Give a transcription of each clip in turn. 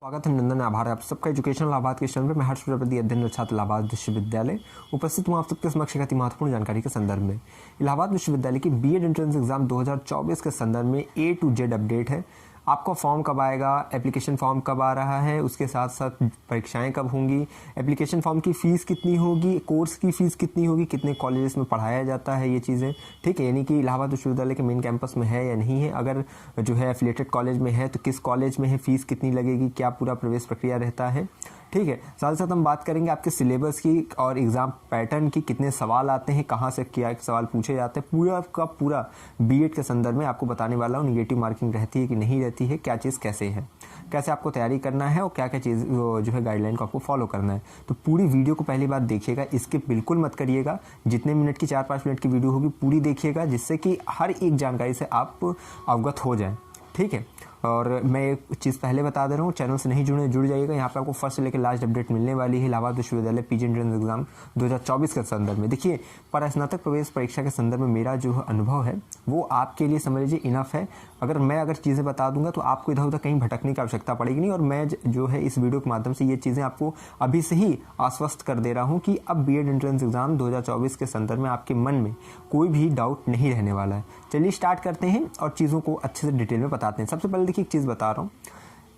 स्वागत है नंदन, आभार है आप सबका एजुकेशनल लाभार्थ के चैनल पर। मैं हर्ष प्रजापति, अध्ययनरत छात्र इलाहाबाद विश्वविद्यालय, उपस्थित हूँ आप सबके समक्ष एक अति महत्वपूर्ण जानकारी के संदर्भ में। इलाहाबाद विश्वविद्यालय की बीएड एंट्रेंस एग्जाम 2024 के संदर्भ में ए टू जेड अपडेट है। आपका फॉर्म कब आएगा, एप्लीकेशन फॉर्म कब आ रहा है, उसके साथ साथ परीक्षाएं कब होंगी, एप्लीकेशन फॉर्म की फ़ीस कितनी होगी, कोर्स की फ़ीस कितनी होगी, कितने कॉलेजेस में पढ़ाया जाता है, ये चीज़ें ठीक है। यानी कि इलाहाबाद विश्वविद्यालय के मेन कैंपस में है या नहीं है, अगर जो है एफिलिएटेड कॉलेज में है तो किस कॉलेज में है, फ़ीस कितनी लगेगी, क्या पूरा प्रवेश प्रक्रिया रहता है, ठीक है। साथ ही साथ हम बात करेंगे आपके सिलेबस की और एग्ज़ाम पैटर्न की, कितने सवाल आते हैं, कहाँ से क्या सवाल पूछे जाते हैं, पूरा का पूरा बीएड के संदर्भ में आपको बताने वाला हूँ। निगेटिव मार्किंग रहती है कि नहीं रहती है, क्या चीज़ कैसे है, कैसे आपको तैयारी करना है और क्या क्या चीज़ जो है गाइडलाइन को आपको फॉलो करना है। तो पूरी वीडियो को पहली बात देखिएगा, स्किप बिल्कुल मत करिएगा। जितने मिनट की 4-5 मिनट की वीडियो होगी पूरी देखिएगा, जिससे कि हर एक जानकारी से आप अवगत हो जाएँ, ठीक है। और मैं एक चीज़ पहले बता दे रहा हूँ, चैनल से नहीं जुड़ जाइएगा। यहाँ पे आपको फर्स्ट से लेकर लास्ट अपडेट मिलने वाली है इलाहाबाद विश्वविद्यालय पीजी एंट्रेंस एग्जाम 2024 के संदर्भ में। देखिए, पर स्नातक प्रवेश परीक्षा के संदर्भ में मेरा जो अनुभव है वो आपके लिए समझ लीजिए इनफ है। अगर चीज़ें बता दूंगा तो आपको इधर उधर कहीं भटकने की आवश्यकता पड़ेगी नहीं। और मैं जो है इस वीडियो के माध्यम से ये चीज़ें आपको अभी से ही आश्वस्त कर दे रहा हूँ कि अब बीएड एंट्रेंस एग्जाम 2024 के संदर्भ में आपके मन में कोई भी डाउट नहीं रहने वाला है। चलिए स्टार्ट करते हैं और चीज़ों को अच्छे से डिटेल में बताते हैं। सबसे पहले देखिए एक चीज़ बता रहा हूँ,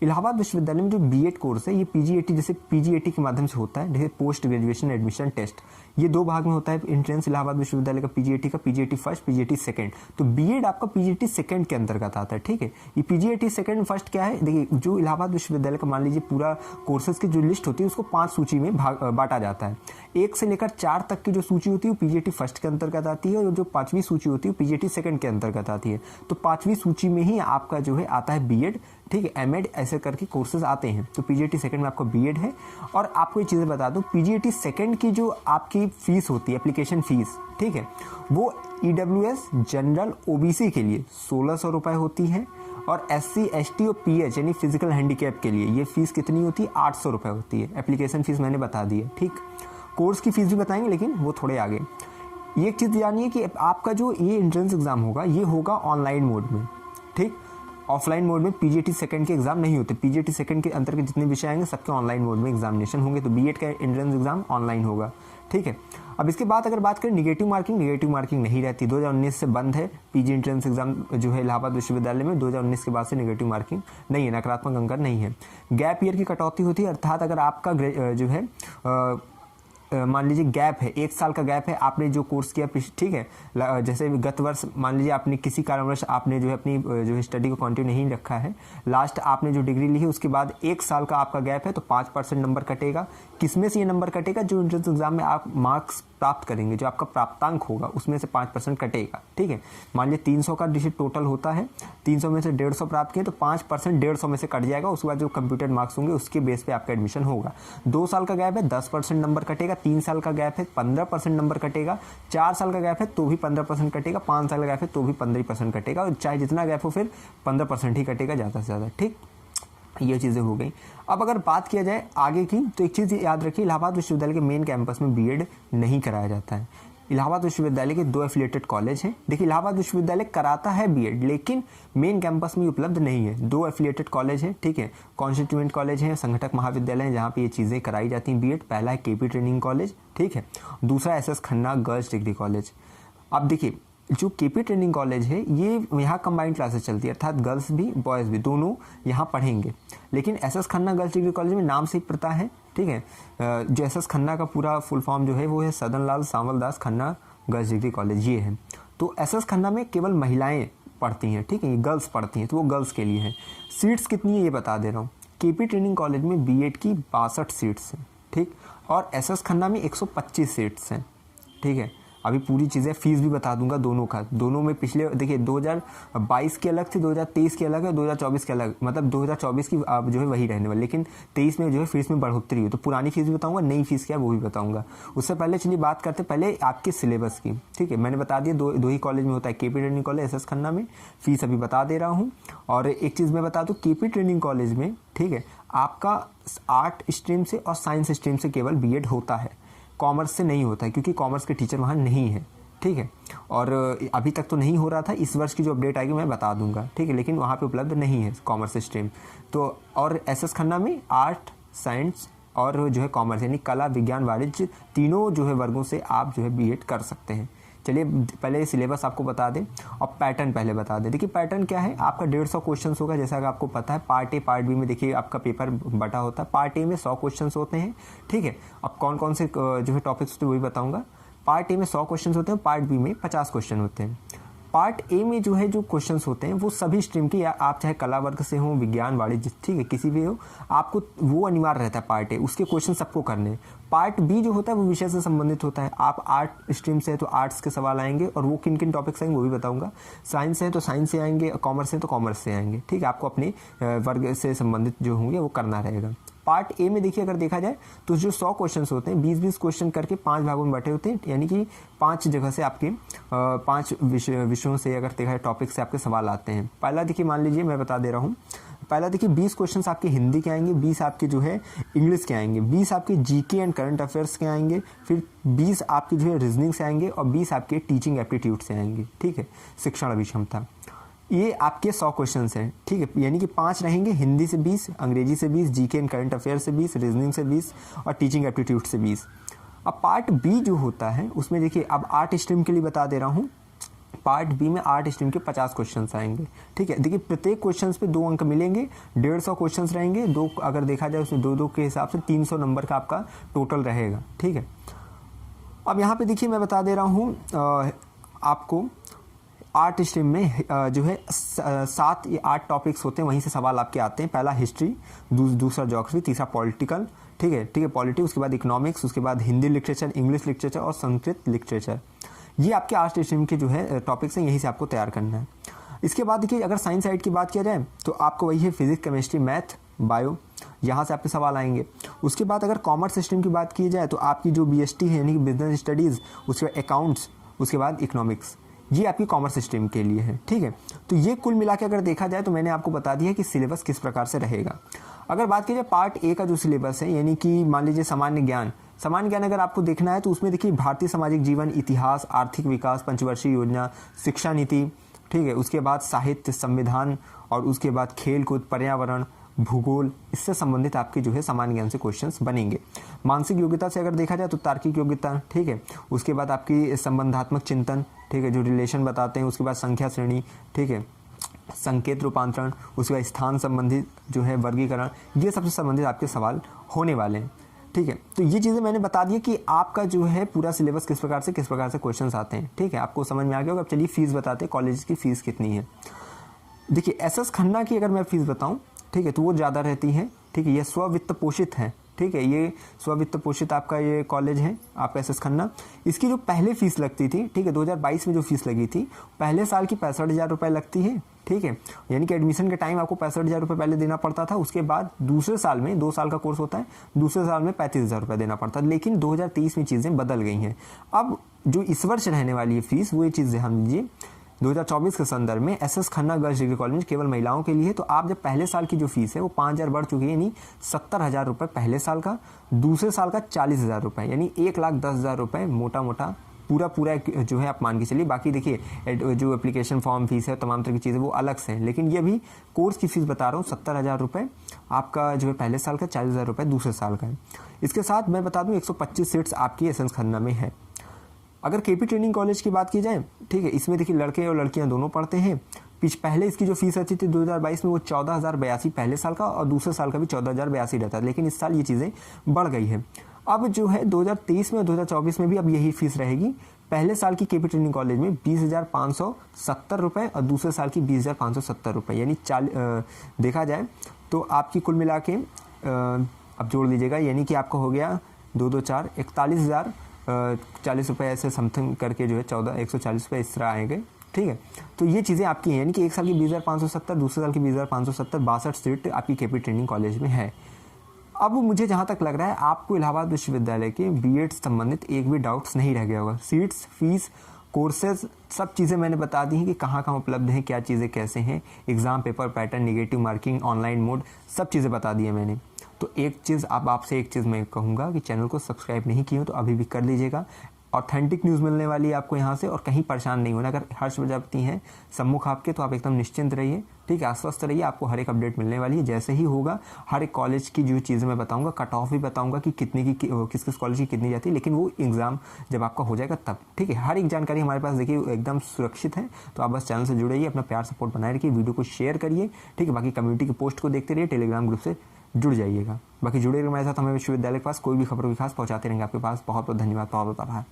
इलाहाबाद विश्वविद्यालय में जो बीएड कोर्स है ये पीजीएटी जैसे पीजीएटी के माध्यम से होता है, जैसे पोस्ट ग्रेजुएशन एडमिशन टेस्ट। ये दो भाग में होता है एंट्रेंस इलाहाबाद विश्वविद्यालय का पीजीएटी फर्स्ट, पीजीएटी सेकंड। तो बीएड आपका पीजीएटी सेकंड के अंतर्गत आता है, ठीक है। ये पीजीएटी सेकंड फर्स्ट क्या है, देखिए जो इलाहाबाद विश्वविद्यालय का मान लीजिए पूरा कोर्सेज की जो लिस्ट होती है उसको 5 सूची में बांटा जाता है। 1 से लेकर 4 तक की जो सूची होती है वो पीजीएटी फर्स्ट के अंतर्गत आती है और जो 5वीं सूची होती है वो पीजीएटी सेकंड के अंतर्गत आती है। तो 5वीं सूची में ही आपका जो है आता है बीएड, ठीक है। एमएड ऐसे करके कोर्सेज आते हैं। तो पीजीएटी सेकंड में आपका बीएड है। और आपको ये चीज़ें बता दूं, पीजीएटी सेकंड की जो आपकी फीस होती है, एप्लीकेशन फीस, ठीक है, वो ईडब्ल्यूएस जनरल ओबीसी के लिए 1600 रुपये होती है और एससी एसटी और पीएच यानी फिजिकल हैंडीकैप के लिए ये फीस कितनी होती है, 800 रुपये होती है। एप्लीकेशन फीस मैंने बता दी है, ठीक। कोर्स की फीस भी बताएंगे लेकिन वो थोड़े आगे। ये एक चीज़ जानिए कि आपका जो ये एंट्रेंस एग्जाम होगा ये होगा ऑनलाइन मोड में, ठीक। ऑफलाइन मोड में पीजीएटी सेकंड के एग्जाम नहीं होते। पीजीएटी सेकंड के अंतर्गत जितने विषय आएंगे सबके ऑनलाइन मोड में एग्जामिनेशन होंगे। तो बीएड का एंट्रेंस एग्जाम ऑनलाइन होगा, ठीक है। अब इसके बाद अगर बात करें निगेटिव मार्किंग नहीं रहती। 2019 से बंद है पीजी एंट्रेंस एग्जाम जो है इलाहाबाद विश्वविद्यालय में। 2019 के बाद से निगेटिव मार्किंग नहीं है, नकारात्मक अंक नहीं है। गैप ईयर की कटौती होती है, अर्थात अगर आपका जो है मान लीजिए गैप है, 1 साल का गैप है, आपने जो कोर्स किया, ठीक है, जैसे गत वर्ष मान लीजिए आपने किसी कारणवश आपने जो है अपनी जो है स्टडी को कंटिन्यू नहीं रखा है, लास्ट आपने जो डिग्री ली है उसके बाद 1 साल का आपका गैप है, तो 5% नंबर कटेगा। किसमें से ये नंबर कटेगा, जो एंट्रेंस एग्जाम में आप मार्क्स प्राप्त करेंगे, जो आपका प्राप्तांक होगा उसमें से 5% कटेगा, ठीक है। मान लीजिए 300 का डिजिट टोटल होता है, 300 में से 150 प्राप्त किए तो 5% 150 में से कट जाएगा। उसके बाद जो कंप्यूटेड मार्क्स होंगे उसके बेस पे आपका एडमिशन होगा। 2 साल का गैप है, 10% नंबर कटेगा। 3 साल का गैप है, 15% नंबर कटेगा। 4 साल का गैप है तो भी 15% कटेगा। 5 साल का गैप है तो भी 15% कटेगा। और चाहे जितना गैप हो फिर 15% ही कटेगा ज़्यादा से ज़्यादा, ठीक। ये चीज़ें हो गई। अब अगर बात किया जाए आगे की तो एक चीज़ याद रखिए, इलाहाबाद विश्वविद्यालय के मेन कैंपस में बीएड नहीं कराया जाता है। इलाहाबाद विश्वविद्यालय के 2 एफिलिएटेड कॉलेज हैं। देखिए, इलाहाबाद विश्वविद्यालय कराता है बीएड लेकिन मेन कैंपस में उपलब्ध नहीं है। 2 एफिलिएटेड कॉलेज हैं, ठीक है, कॉन्स्टिट्यूएंट कॉलेज हैं, संगठक महाविद्यालय हैं जहाँ पे ये चीज़ें कराई जाती हैं बीएड। पहला है केपी ट्रेनिंग कॉलेज, ठीक है, दूसरा SS Khanna girls degree college. अब देखिए, जो केपी ट्रेनिंग कॉलेज है ये यहाँ कंबाइंड क्लासेस चलती है, अर्थात गर्ल्स भी बॉयज़ भी दोनों यहाँ पढ़ेंगे। लेकिन SS Khanna girls degree college में नाम से ही पड़ता है, ठीक है। जो एसएस खन्ना का पूरा फुल फॉर्म जो है वो है सदन लाल सांवल दास खन्ना गर्ल्स डिग्री कॉलेज, ये है। तो एसएस खन्ना में केवल महिलाएं पढ़ती हैं, ठीक है, ये गर्ल्स पढ़ती हैं, तो वो गर्ल्स के लिए है। सीट्स कितनी है ये बता दे रहा हूँ। केपी ट्रेनिंग कॉलेज में बीएड की 62 सीट्स हैं, ठीक, और एसएस खन्ना में 125 सीट्स हैं, ठीक है। अभी पूरी चीज़ें फीस भी बता दूंगा दोनों का। दोनों में पिछले देखिए 2022 की अलग थी, 2023 की अलग है, 2024 की अलग, मतलब 2024 की जो है वही रहने वाली, लेकिन 23 में जो है फीस में बढ़ोतरी हुई। तो पुरानी फीस भी बताऊंगा, नई फीस क्या है वो भी बताऊंगा। उससे पहले चलिए बात करते पहले आपके सिलेबस की, ठीक है। मैंने बता दिया दो ही कॉलेज में होता है, KP training college, SS Khanna में। फीस अभी बता दे रहा हूँ। और एक चीज़ मैं बता दूँ, केपी ट्रेनिंग कॉलेज में, ठीक है, आपका आर्ट स्ट्रीम से और साइंस स्ट्रीम से केवल बीएड होता है, कॉमर्स से नहीं होता है क्योंकि कॉमर्स के टीचर वहाँ नहीं है, ठीक है। और अभी तक तो नहीं हो रहा था, इस वर्ष की जो अपडेट आएगी मैं बता दूंगा, ठीक है, लेकिन वहाँ पे उपलब्ध नहीं है कॉमर्स स्ट्रीम। तो और एसएस खन्ना में आर्ट, साइंस और जो है कॉमर्स यानी कला, विज्ञान, वाणिज्य तीनों जो है वर्गों से आप जो है बीएड कर सकते हैं। चलिए पहले सिलेबस आपको बता दें और पैटर्न पहले बता दें। देखिए पैटर्न क्या है, आपका 150 क्वेश्चन होगा, जैसा कि आपको पता है। पार्ट ए पार्ट बी में देखिए आपका पेपर बटा होता है। पार्ट ए में 100 क्वेश्चन होते हैं, ठीक है। अब कौन कौन से जो है टॉपिक्स होते हैं वही बताऊंगा। पार्ट ए में 100 क्वेश्चन होते हैं, पार्ट बी में 50 क्वेश्चन होते हैं। पार्ट ए में जो है जो क्वेश्चंस होते हैं वो सभी स्ट्रीम के, या आप चाहे कला वर्ग से हो, विज्ञान, वाणिज्य, ठीक है, किसी भी हो, आपको वो अनिवार्य रहता है पार्ट ए, उसके क्वेश्चन सबको करने। पार्ट बी जो होता है वो विषय से संबंधित होता है। आप आर्ट स्ट्रीम से है तो आर्ट्स के सवाल आएंगे, और वो किन किन टॉपिक्स आएंगे वो भी बताऊंगा। साइंस है तो साइंस से आएंगे, कॉमर्स है तो कॉमर्स से आएंगे, ठीक है। आपको अपने वर्ग से संबंधित जो होंगे वो करना रहेगा। पार्ट ए में देखिए अगर देखा जाए तो जो 100 क्वेश्चन होते हैं 20-20 क्वेश्चन करके 5 भागों में बटे होते हैं, यानी कि 5 जगह से आपके 5 विषयों से अगर देखा जाए टॉपिक से आपके सवाल आते हैं। पहला देखिए मान लीजिए मैं बता दे रहा हूँ, पहला देखिए 20 क्वेश्चन आपके हिंदी के आएंगे, 20 आपके जो है इंग्लिश के आएंगे, 20 आपके जीके एंड करंट अफेयर्स के आएंगे, फिर 20 आपके जो है रीजनिंग से आएंगे और 20 आपके टीचिंग एप्टीट्यूड से आएंगे, ठीक है, शिक्षण अभिक्षमता। ये आपके 100 क्वेश्चन हैं, ठीक है, यानी कि 5 रहेंगे, हिंदी से 20, अंग्रेजी से 20, जीके एंड करंट अफेयर से 20, रीजनिंग से 20 और टीचिंग एप्टीट्यूड से 20। अब पार्ट बी जो होता है उसमें देखिए अब आर्ट स्ट्रीम के लिए बता दे रहा हूँ। पार्ट बी में आर्ट स्ट्रीम के 50 क्वेश्चन आएंगे, ठीक है। देखिए प्रत्येक क्वेश्चन पे 2 अंक मिलेंगे, 150 क्वेश्चन रहेंगे, 2 अगर देखा जाए उसमें 2-2 के हिसाब से 300 नंबर का आपका टोटल रहेगा, ठीक है। अब यहाँ पे देखिए मैं बता दे रहा हूँ आपको आर्ट स्ट्रीम में जो है 7 या 8 टॉपिक्स होते हैं, वहीं से सवाल आपके आते हैं। पहला हिस्ट्री, दूसरा ज्योग्राफी, तीसरा पॉलिटिकल, ठीक है, पॉलिटी, उसके बाद इकोनॉमिक्स, उसके बाद हिंदी लिटरेचर, इंग्लिश लिटरेचर और संस्कृत लिटरेचर। ये आपके आर्ट स्ट्रीम के जो है टॉपिक्स हैं, यहीं से आपको तैयार करना है। इसके बाद देखिए अगर साइंस साइड की बात किया जाए तो आपको वही है फिजिक्स, केमिस्ट्री, मैथ, बायो, यहाँ से आपके सवाल आएंगे। उसके बाद अगर कॉमर्स स्ट्रीम की बात की जाए तो आपकी जो बीएसटी है यानी कि बिजनेस स्टडीज़, उसके बाद अकाउंट्स, उसके बाद इकोनॉमिक्स, ये आपकी कॉमर्स स्ट्रीम के लिए है, ठीक है। तो ये कुल मिला के अगर देखा जाए तो मैंने आपको बता दिया कि सिलेबस किस प्रकार से रहेगा। अगर बात की जाए पार्ट ए का जो सिलेबस है, यानी कि मान लीजिए सामान्य ज्ञान अगर आपको देखना है तो उसमें देखिए भारतीय सामाजिक जीवन, इतिहास, आर्थिक विकास, पंचवर्षीय योजना, शिक्षा नीति, ठीक है, उसके बाद साहित्य, संविधान और उसके बाद खेल कूद, पर्यावरण, भूगोल, इससे संबंधित आपके जो है सामान्य ज्ञान से क्वेश्चंस बनेंगे। मानसिक योग्यता से अगर देखा जाए तो तार्किक योग्यता, ठीक है, उसके बाद आपकी संबंधात्मक चिंतन, ठीक है, जो रिलेशन बताते हैं, उसके बाद संख्या श्रेणी, ठीक है, संकेत रूपांतरण, उसके बाद स्थान संबंधित जो है वर्गीकरण, ये सबसे संबंधित आपके सवाल होने वाले हैं, ठीक है। तो ये चीज़ें मैंने बता दी कि आपका जो है पूरा सिलेबस किस प्रकार से क्वेश्चंस आते हैं, ठीक है, आपको समझ में आ गया होगा। अब चलिए फीस बताते हैं, कॉलेज की फ़ीस कितनी है। देखिए एसएस खन्ना की अगर मैं फ़ीस बताऊँ, ठीक है, तो वो ज़्यादा रहती है, ठीक है, ये स्ववित्त पोषित है, ठीक है, ये स्ववित्त पोषित आपका ये कॉलेज है आपका एसएस खन्ना। इसकी जो पहले फीस लगती थी, ठीक है, 2022 में जो फीस लगी थी, पहले साल की 65,000 रुपये लगती है, ठीक है, यानी कि एडमिशन के टाइम आपको 65,000 रुपये पहले देना पड़ता था। उसके बाद दूसरे साल में, 2 साल का कोर्स होता है, दूसरे साल में 35,000 रुपये देना पड़ता है। लेकिन 2023 में चीज़ें बदल गई हैं। अब जो इस वर्ष रहने वाली है फीस, वो ये चीज़ ध्यान दीजिए, 2024 के संदर्भ में SS Khanna girls degree college केवल महिलाओं के लिए। तो आप जब पहले साल की जो फीस है वो 5,000 बढ़ चुकी है, यानी 70,000 रुपये पहले साल का, दूसरे साल का 40,000 रुपये, यानी 1,10,000 रुपये मोटा पूरा जो है आप मान के चलिए। बाकी देखिए जो एप्लीकेशन फॉर्म फीस है, तमाम तरह की चीज़ें वो अलग से हैं, लेकिन ये भी कोर्स की फीस बता रहा हूँ, 70,000 रुपये आपका जो है पहले साल का, 40,000 रुपये दूसरे साल का है। इसके साथ मैं बता दूँ 125 सीट्स आपकी एसएस खन्ना में है। अगर केपी ट्रेनिंग कॉलेज की बात की जाए, ठीक है, इसमें देखिए लड़के और लड़कियां दोनों पढ़ते हैं। पहले इसकी जो फीस रहती थी 2022 में वो 14,082 पहले साल का और दूसरे साल का भी 14,082 रहता है, लेकिन इस साल ये चीज़ें बढ़ गई है। अब जो है 2023 में और 2024 में भी अब यही फीस रहेगी। पहले साल की केपी ट्रेनिंग कॉलेज में 20,570 रुपये और दूसरे साल की 20,570 रुपये, यानी देखा जाए तो आपकी कुल मिला के अब जोड़ लीजिएगा, यानी कि आपका हो गया 2-2-4 41,040 रुपये ऐसे समथिंग करके जो है 140 रुपये इस तरह आएंगे, ठीक है। तो ये चीज़ें आपकी हैं, यानी कि एक साल की 20,570, दूसरे साल की 20,570, 62 सीट आपकी केपी ट्रेनिंग कॉलेज में है। अब मुझे जहाँ तक लग रहा है आपको इलाहाबाद विश्वविद्यालय के बीएड संबंधित एक भी डाउट्स नहीं रह गया होगा। सीट्स, फीस, कोर्सेज, सब चीज़ें मैंने बता दी हैं कि कहाँ कहाँ उपलब्ध हैं, क्या चीज़ें कैसे हैं, exam paper pattern, negative marking, online mode, सब चीज़ें बता दी है मैंने। तो एक चीज़ अब आपसे एक चीज़ मैं कहूँगा कि चैनल को सब्सक्राइब नहीं किए हो तो अभी भी कर लीजिएगा। ऑथेंटिक न्यूज़ मिलने वाली है आपको यहाँ से, और कहीं परेशान नहीं होना। अगर हर्ष प्रजापति हैं सम्मुख आपके तो आप एकदम निश्चिंत रहिए, ठीक है, आश्वस्त रहिए, आपको हर एक अपडेट मिलने वाली है। जैसे ही होगा हर एक कॉलेज की जो चीज़ें मैं बताऊंगा, कट ऑफ भी बताऊंगा कि कितने की किस किस कॉलेज की कितनी जाती है, लेकिन वो एग्जाम जब आपका हो जाएगा तब, ठीक है। हर एक जानकारी हमारे पास देखिए एकदम सुरक्षित है, तो आप बस चैनल से जुड़े रहिए, अपना प्यार सपोर्ट बनाए रखिए, वीडियो को शेयर करिए, ठीक है। बाकी कम्युनिटी की पोस्ट को देखते रहिए, टेलीग्राम ग्रुप से जुड़ जाइएगा। बाकी जुड़े रहिए हमारे साथ, हमें विश्वविद्यालय के पास कोई भी खबर की खास पहुंचाते रहेंगे आपके पास। बहुत बहुत धन्यवाद, बहुत बहुत आभार।